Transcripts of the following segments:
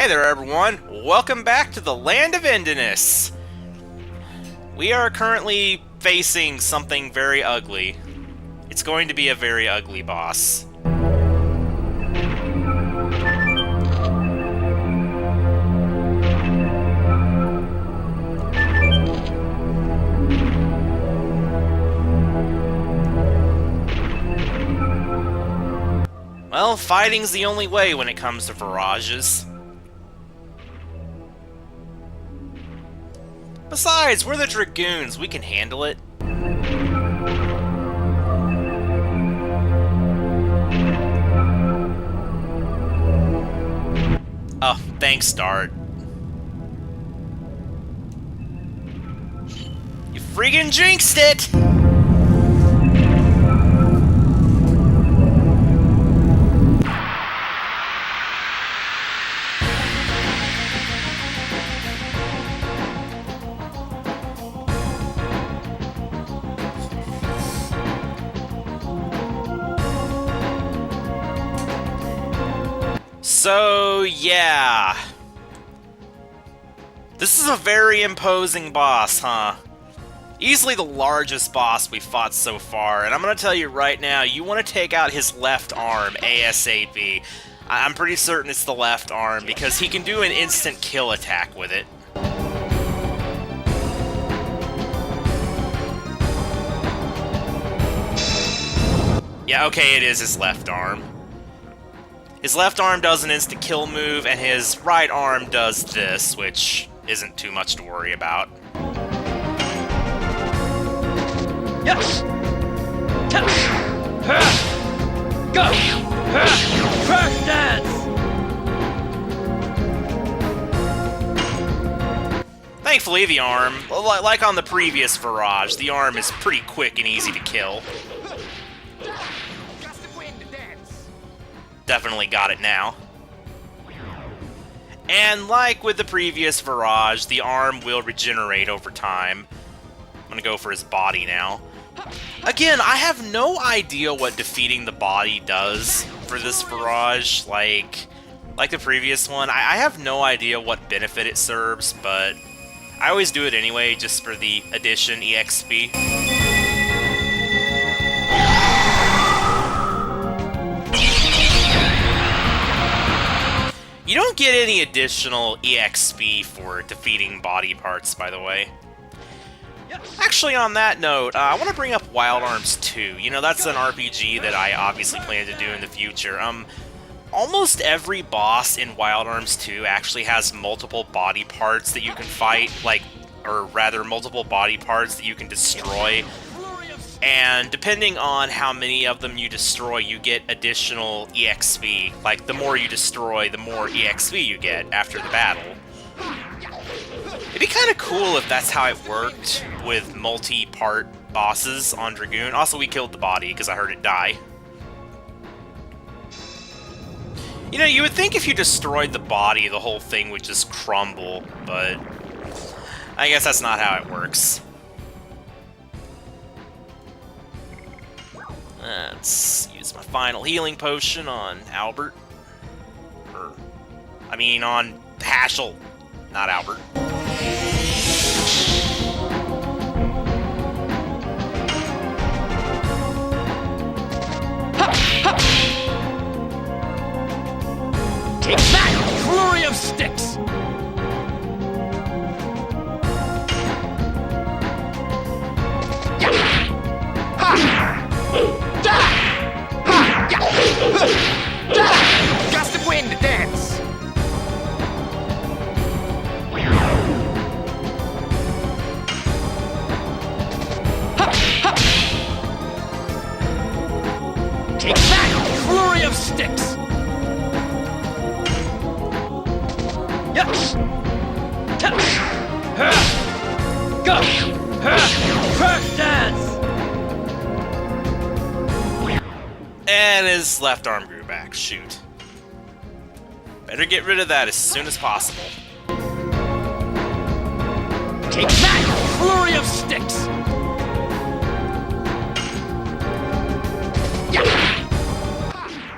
Hi there, everyone. Welcome back to the Land of Endiness. We are currently facing something very ugly. It's going to be a very ugly boss. Well, fighting's the only way when it comes to Virages. Besides, we're the Dragoons, we can handle it. Oh, thanks, Dart. You friggin' jinxed it! So, yeah. This is a very imposing boss, huh? Easily the largest boss we've fought so far, and I'm gonna tell you right now, you want to take out his left arm ASAP. I'm pretty certain it's the left arm, because he can do an instant kill attack with it. Yeah, okay, it is his left arm. His left arm does an instant kill move, and his right arm does this, which isn't too much to worry about. Yes! Go! First dance! Thankfully, the arm, like on the previous Virage, the arm is pretty quick and easy to kill. Definitely got it now. And like with the previous Virage, the arm will regenerate over time. I'm gonna go for his body now. Again, I have no idea what defeating the body does for this Virage. Like the previous one, I have no idea what benefit it serves, but I always do it anyway, just for the addition EXP. You don't get any additional EXP for defeating body parts, by the way. Actually, on that note, I want to bring up Wild Arms 2. You know, that's an RPG that I obviously plan to do in the future. Almost every boss in Wild Arms 2 actually has multiple body parts that you can fight, or rather, multiple body parts that you can destroy. And depending on how many of them you destroy, you get additional EXP. Like, the more you destroy, the more EXP you get after the battle. It'd be kind of cool if that's how it worked with multi-part bosses on Dragoon. Also, we killed the body because I heard it die. You know, you would think if you destroyed the body, the whole thing would just crumble, but I guess that's not how it works. Let's use my final healing potion on Albert. On Haschel, not Albert. Take that! Flurry of sticks! Gust of wind, dance! Take that! Flurry of sticks! Yes! Go! First dance! And his left arm grew back. Shoot. Better get rid of that as soon as possible. Take that! Flurry of sticks!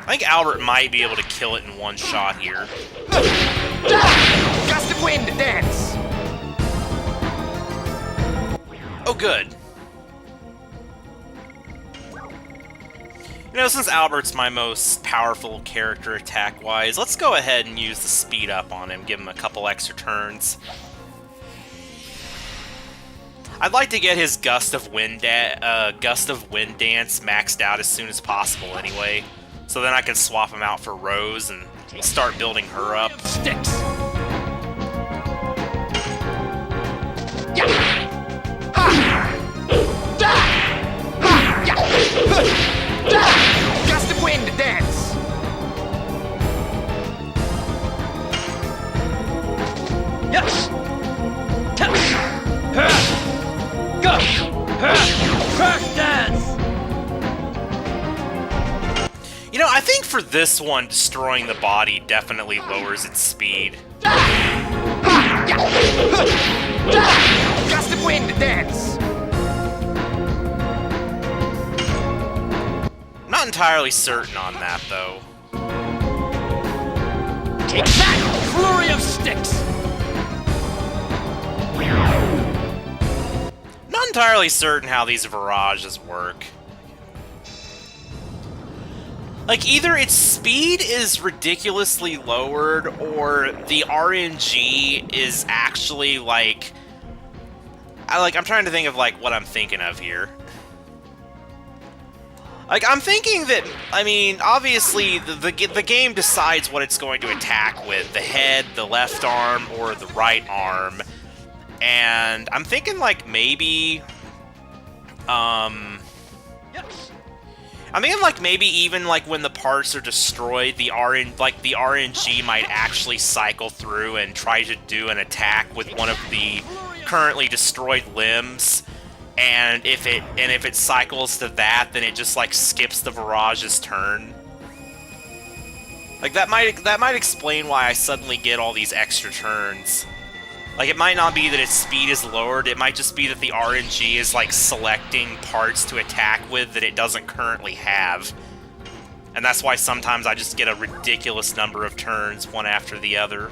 I think Albert might be able to kill it in one shot here. Gust of wind, dance! Oh, good. You know, since Albert's my most powerful character attack-wise, let's go ahead and use the speed up on him, give him a couple extra turns. I'd like to get his Gust of Wind dance maxed out as soon as possible anyway, so then I can swap him out for Rose and start building her up. Sticks! Gust of wind, dance! Yes! Go! Crash dance! You know, I think for this one, destroying the body definitely lowers its speed. Gust of wind, dance! Not entirely certain on that, though. Take that! Flurry of sticks! Not entirely certain how these Virages work. Like, either its speed is ridiculously lowered, or the RNG is actually, like... I'm trying to think of, like, what I'm thinking of here. Like, I'm thinking that, I mean, obviously, the game decides what it's going to attack with. The head, the left arm, or the right arm. And I'm thinking, like, maybe... I mean, like, maybe even, like, when the parts are destroyed, the RNG might actually cycle through and try to do an attack with one of the currently destroyed limbs, and if it cycles to that, then it just, like, skips the Virage's turn. Like, that might explain why I suddenly get all these extra turns. Like, it might not be that its speed is lowered, it might just be that the RNG is, like, selecting parts to attack with that it doesn't currently have. And that's why sometimes I just get a ridiculous number of turns, one after the other.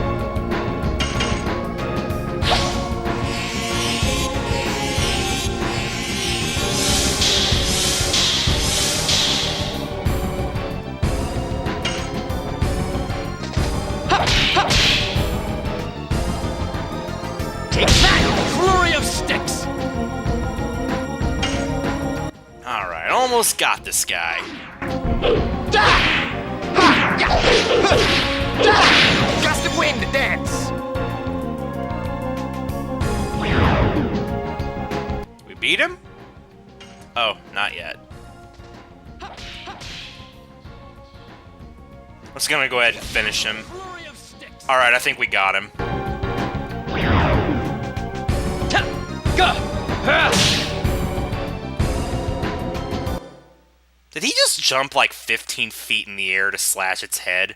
Take that! Flurry of sticks! Alright, almost got this guy. Gust of wind, dance! We beat him? Oh, not yet. I'm just gonna go ahead and finish him. Alright, I think we got him. Go! Did he just jump like 15 feet in the air to slash its head?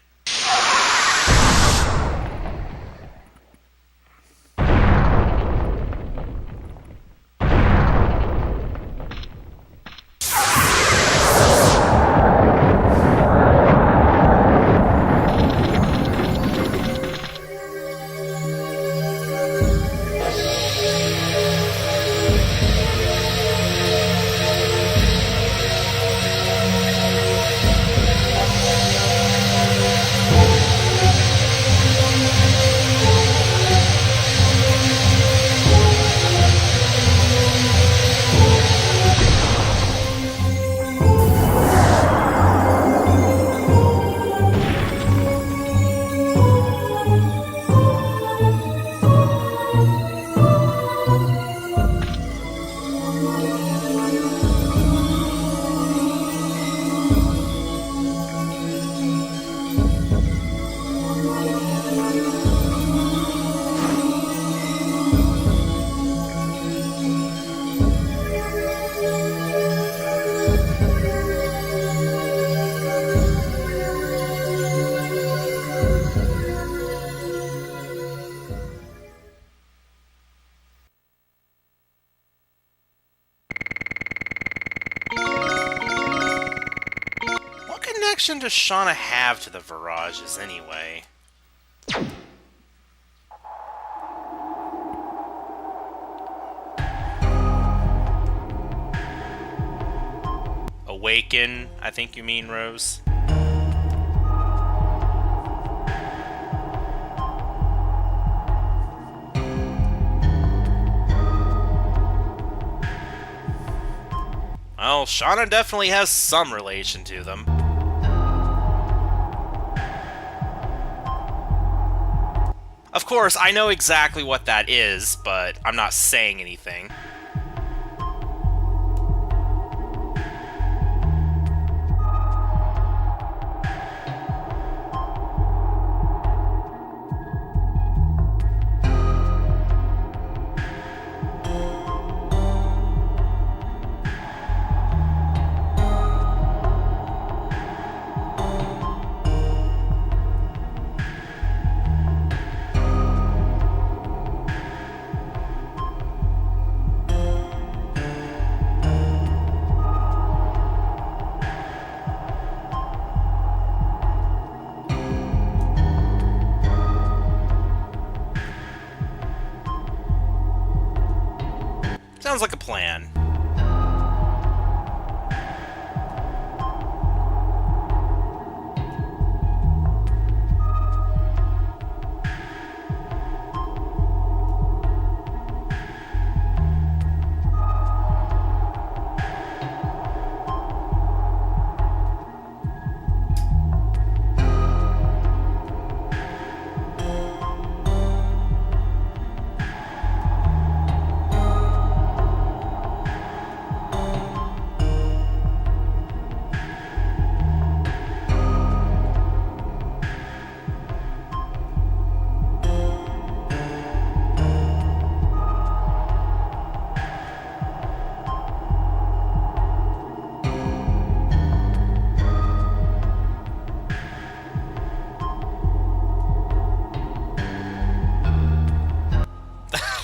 What connection does Shauna have to the Virages, anyway? awaken, I think you mean, Rose. Well, Shauna definitely has some relation to them. Of course, I know exactly what that is, but I'm not saying anything. Sounds like a plan.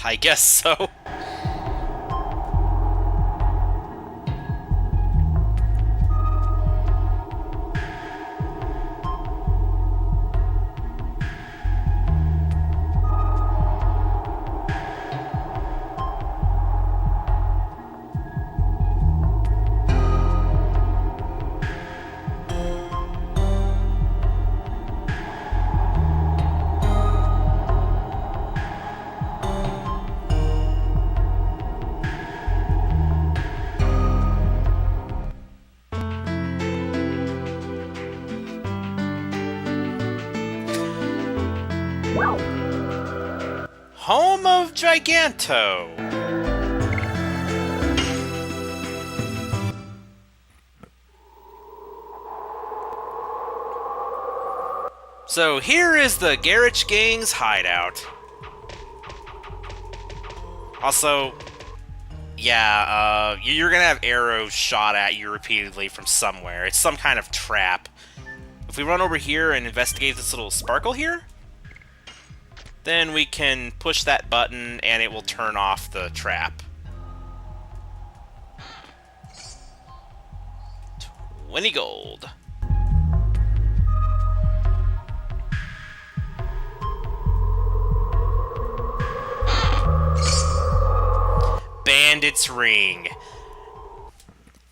I guess so. Home of Giganto. So here is the Gehrich Gang's hideout. Also, yeah, you're gonna have arrows shot at you repeatedly from somewhere. It's some kind of trap. If we run over here and investigate this little sparkle here, then we can push that button and it will turn off the trap. 20 gold. Bandits Ring.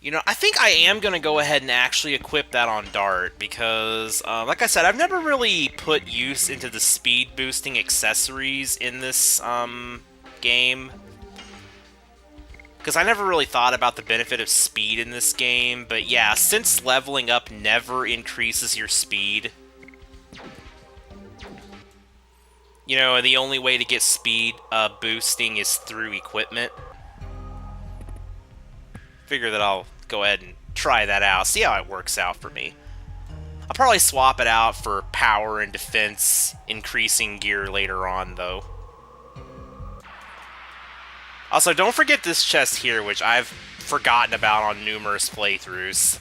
You know, I think I am going to go ahead and actually equip that on Dart, because, like I said, I've never really put use into the speed boosting accessories in this, game. Because I never really thought about the benefit of speed in this game, but yeah, since leveling up never increases your speed, you know, the only way to get speed boosting is through equipment. Figure that I'll go ahead and try that out, see how it works out for me. I'll probably swap it out for power and defense increasing gear later on, though. Also, don't forget this chest here, which I've forgotten about on numerous playthroughs.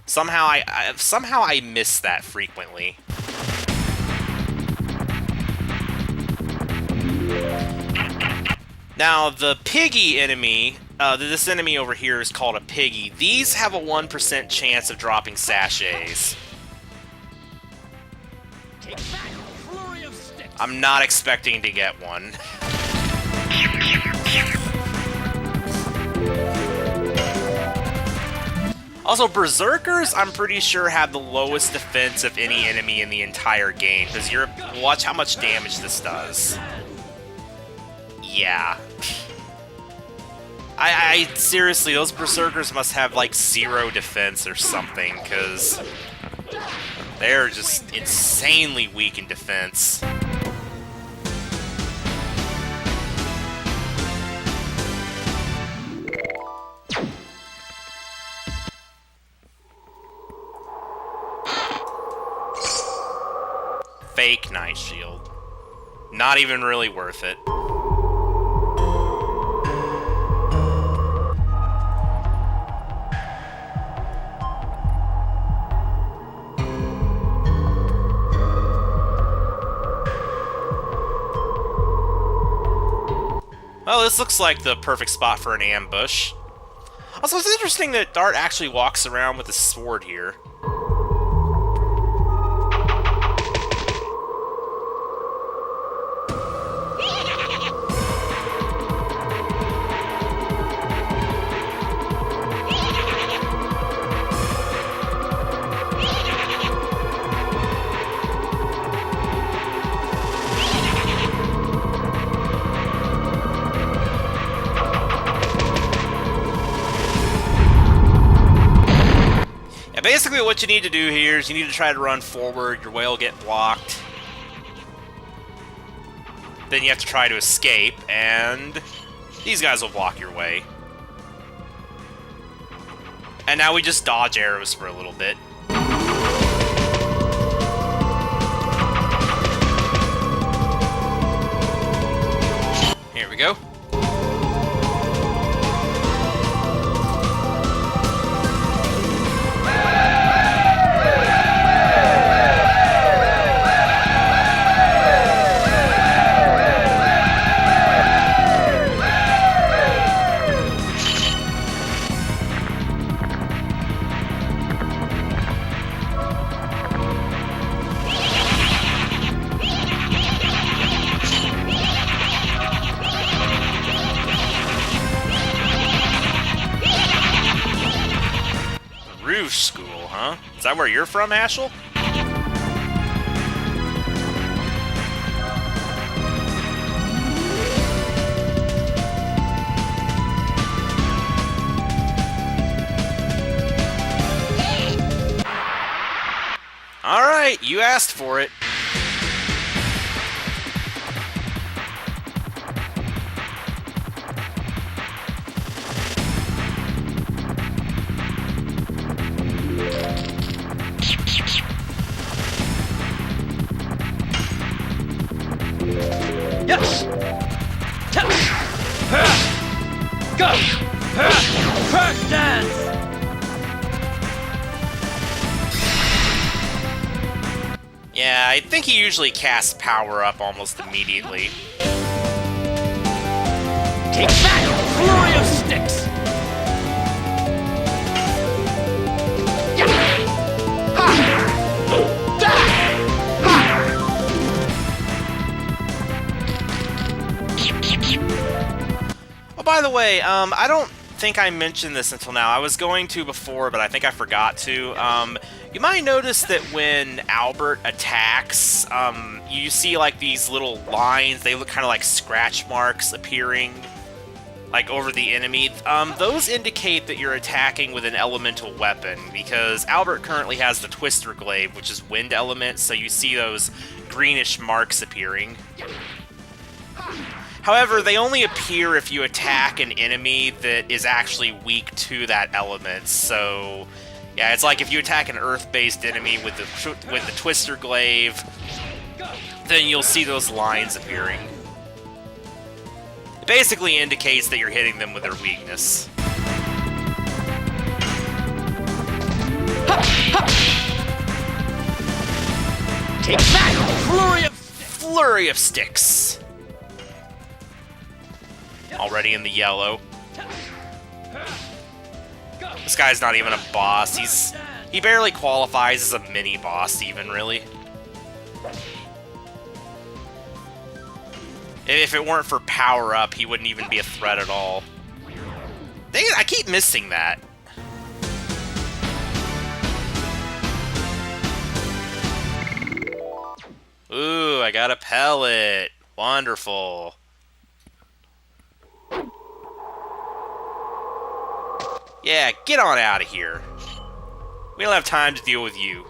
Somehow I miss that frequently. Now, the piggy enemy, this enemy over here is called a piggy. These have a 1% chance of dropping sachets. I'm not expecting to get one. Also, Berserkers, I'm pretty sure, have the lowest defense of any enemy in the entire game, because watch how much damage this does. Yeah. I seriously, those Berserkers must have, like, 0 defense or something, because they're just insanely weak in defense. Fake Night Shield. Not even really worth it. Well, this looks like the perfect spot for an ambush. Also, it's interesting that Dart actually walks around with a sword here. Basically, what you need to do here is you need to try to run forward, your way will get blocked. Then you have to try to escape, and these guys will block your way. And now we just dodge arrows for a little bit. Here we go. School, huh? Is that where you're from, Ashel? Alright, you asked for it. Yes! Go! First dance! Yeah, I think he usually casts power up almost immediately. Take that! Flurry of sticks! Oh, by the way, I don't think I mentioned this until now. I was going to before, but I think I forgot to. You might notice that when Albert attacks, you see like these little lines. They look kind of like scratch marks appearing like over the enemy. Those indicate that you're attacking with an elemental weapon, because Albert currently has the Twister Glaive, which is wind element, so you see those greenish marks appearing. However, they only appear if you attack an enemy that is actually weak to that element, so yeah, it's like if you attack an earth-based enemy with the Twister Glaive, then you'll see those lines appearing. It basically indicates that you're hitting them with their weakness. Take that! Flurry of sticks. Already in the yellow. This guy's not even a boss. He barely qualifies as a mini boss, even, really. If it weren't for power up, he wouldn't even be a threat at all. Dang it, I keep missing that. Ooh, I got a pellet. Wonderful. Yeah, get on out of here. We don't have time to deal with you.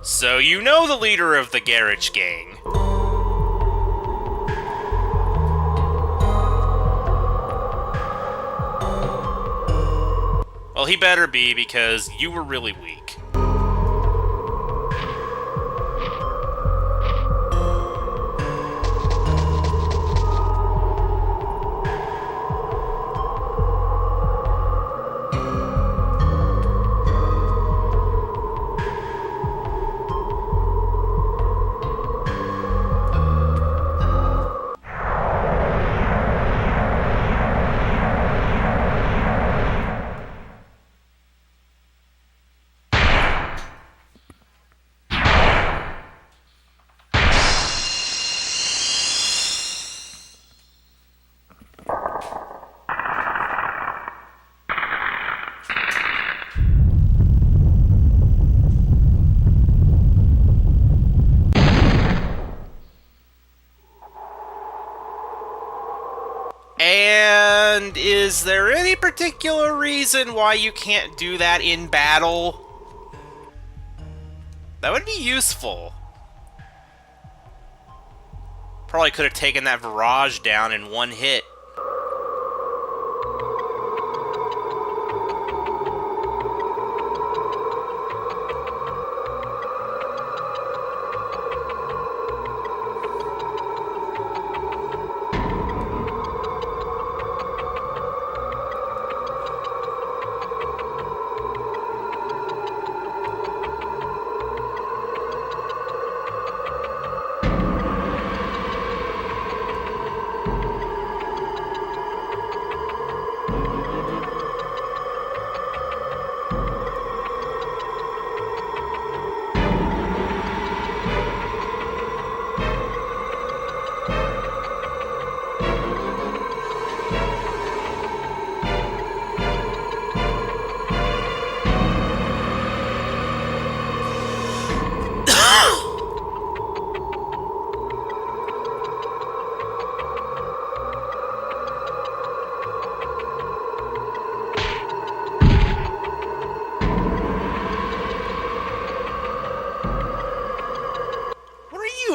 So you know the leader of the Gehrich Gang. Well, he better be, because you were really weak. And is there any particular reason why you can't do that in battle? That would be useful. Probably could have taken that Virage down in one hit.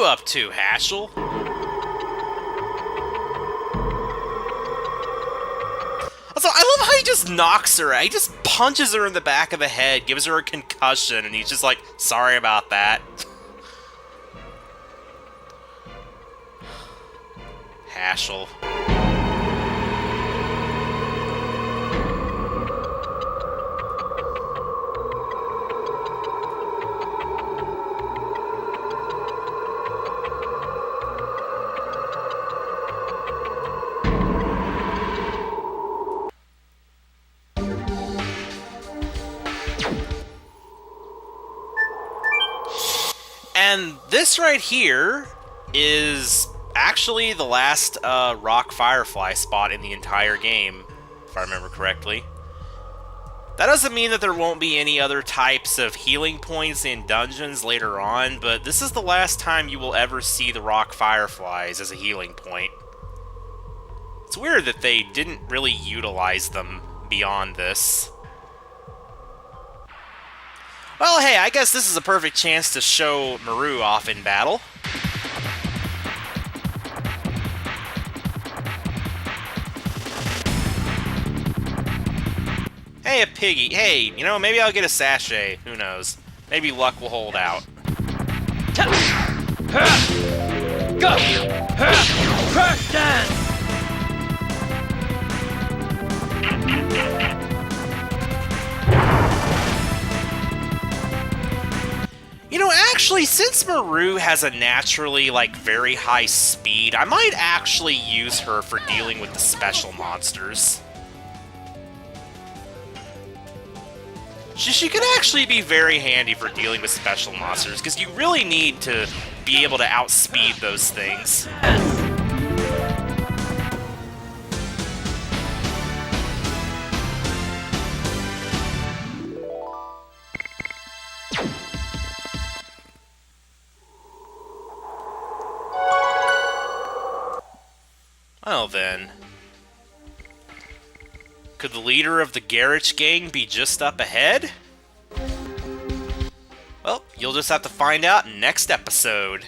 Up to, Haschel? Also, I love how he just knocks her out. He just punches her in the back of the head, gives her a concussion, and he's just like, sorry about that. Haschel. And this right here is actually the last Rock Firefly spot in the entire game, if I remember correctly. That doesn't mean that there won't be any other types of healing points in dungeons later on, but this is the last time you will ever see the Rock Fireflies as a healing point. It's weird that they didn't really utilize them beyond this. Well, hey, I guess this is a perfect chance to show Maru off in battle. Hey, a piggy. Hey, you know, maybe I'll get a sachet. Who knows? Maybe luck will hold out. Go! Crash dance! You know, actually, since Maru has a naturally, like, very high speed, I might actually use her for dealing with the special monsters. She could actually be very handy for dealing with special monsters, because you really need to be able to outspeed those things. Well then, could the leader of the Gehrich Gang be just up ahead? Well, you'll just have to find out next episode.